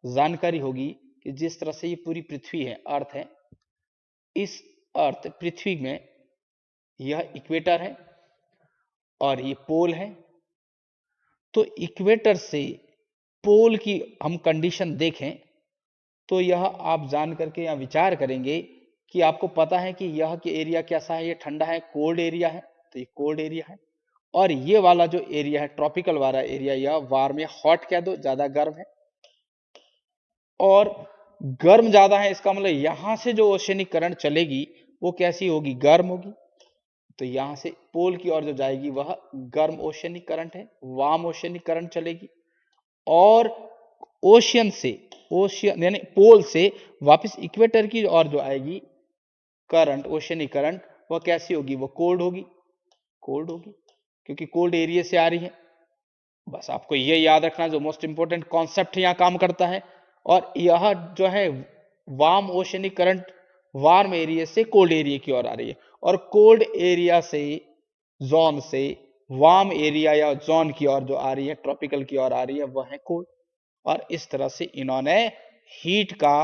जानकारी होगी कि जिस तरह से ये पूरी पृथ्वी है, अर्थ है, इस अर्थ पृथ्वी में यह इक्वेटर है और ये पोल है। तो इक्वेटर से पोल की हम कंडीशन देखें तो यह आप जान करके या विचार करेंगे कि आपको पता है कि यह कि एरिया कैसा है, ये ठंडा है, कोल्ड एरिया है, तो ये कोल्ड एरिया है। और ये वाला जो एरिया है, ट्रॉपिकल वाला एरिया, यह वार्म या हॉट कह दो, ज्यादा गर्म है। और गर्म ज्यादा है, इसका मतलब यहां से जो ओशनिक करंट चलेगी वो कैसी होगी, गर्म होगी। तो यहां से पोल की ओर जो जाएगी वह गर्म ओशनिक करंट है, वार्म ओशनिक करंट चलेगी। और ओशियन से, ओशियन यानी पोल से वापस इक्वेटर की ओर जो आएगी करंट, ओशियनिक करंट, वह कैसी होगी, वह कोल्ड होगी, कोल्ड होगी, क्योंकि कोल्ड एरिया से आ रही है। बस आपको यह याद रखना, जो मोस्ट इंपोर्टेंट कॉन्सेप्ट यहां काम करता है। और यह जो है warm oceanic current warm area से कोल्ड एरिया की ओर आ रही है, और कोल्ड एरिया से, जोन से वार्म एरिया या जोन की ओर जो आ रही है, ट्रॉपिकल की ओर आ रही है, वह है कोल्ड। और इस तरह से इन्होंने हीट का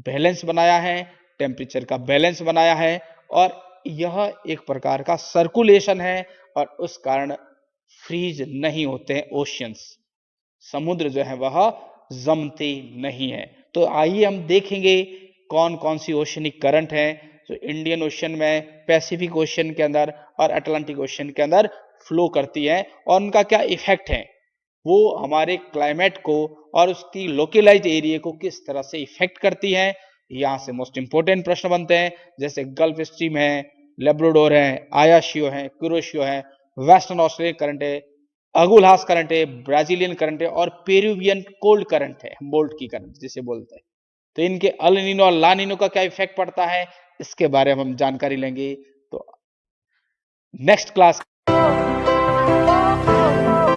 बैलेंस बनाया है, टेम्परेचर का बैलेंस बनाया है, और यह एक प्रकार का सर्कुलेशन है। और उस कारण फ्रीज नहीं होते हैं ओशियंस, समुद्र जो है वह जमते नहीं है। तो आइए हम देखेंगे कौन कौन सी ओशनिक करंट है जो इंडियन ओशन में, पैसिफिक ओशन के अंदर और अटलांटिक ओशन के अंदर फ्लो करती है, और उनका क्या इफेक्ट है, वो हमारे क्लाइमेट को और उसकी लोकलाइज एरिया को किस तरह से इफेक्ट करती है। यहां से मोस्ट इंपोर्टेंट प्रश्न बनते हैं, जैसे गल्फ स्ट्रीम है, लेब्राडोर है, आयाशियो है, कुरोशियो है, वेस्टर्न ऑस्ट्रेलियन करंट है, अगुलहास करंट है, ब्राजीलियन करंट है, और पेरुवियन कोल्ड करंट है, बोल्ट की करंट जिसे बोलते हैं। तो इनके अल नीनो और ला नीनो का क्या इफेक्ट पड़ता है, इसके बारे में हम जानकारी लेंगे। तो नेक्स्ट क्लास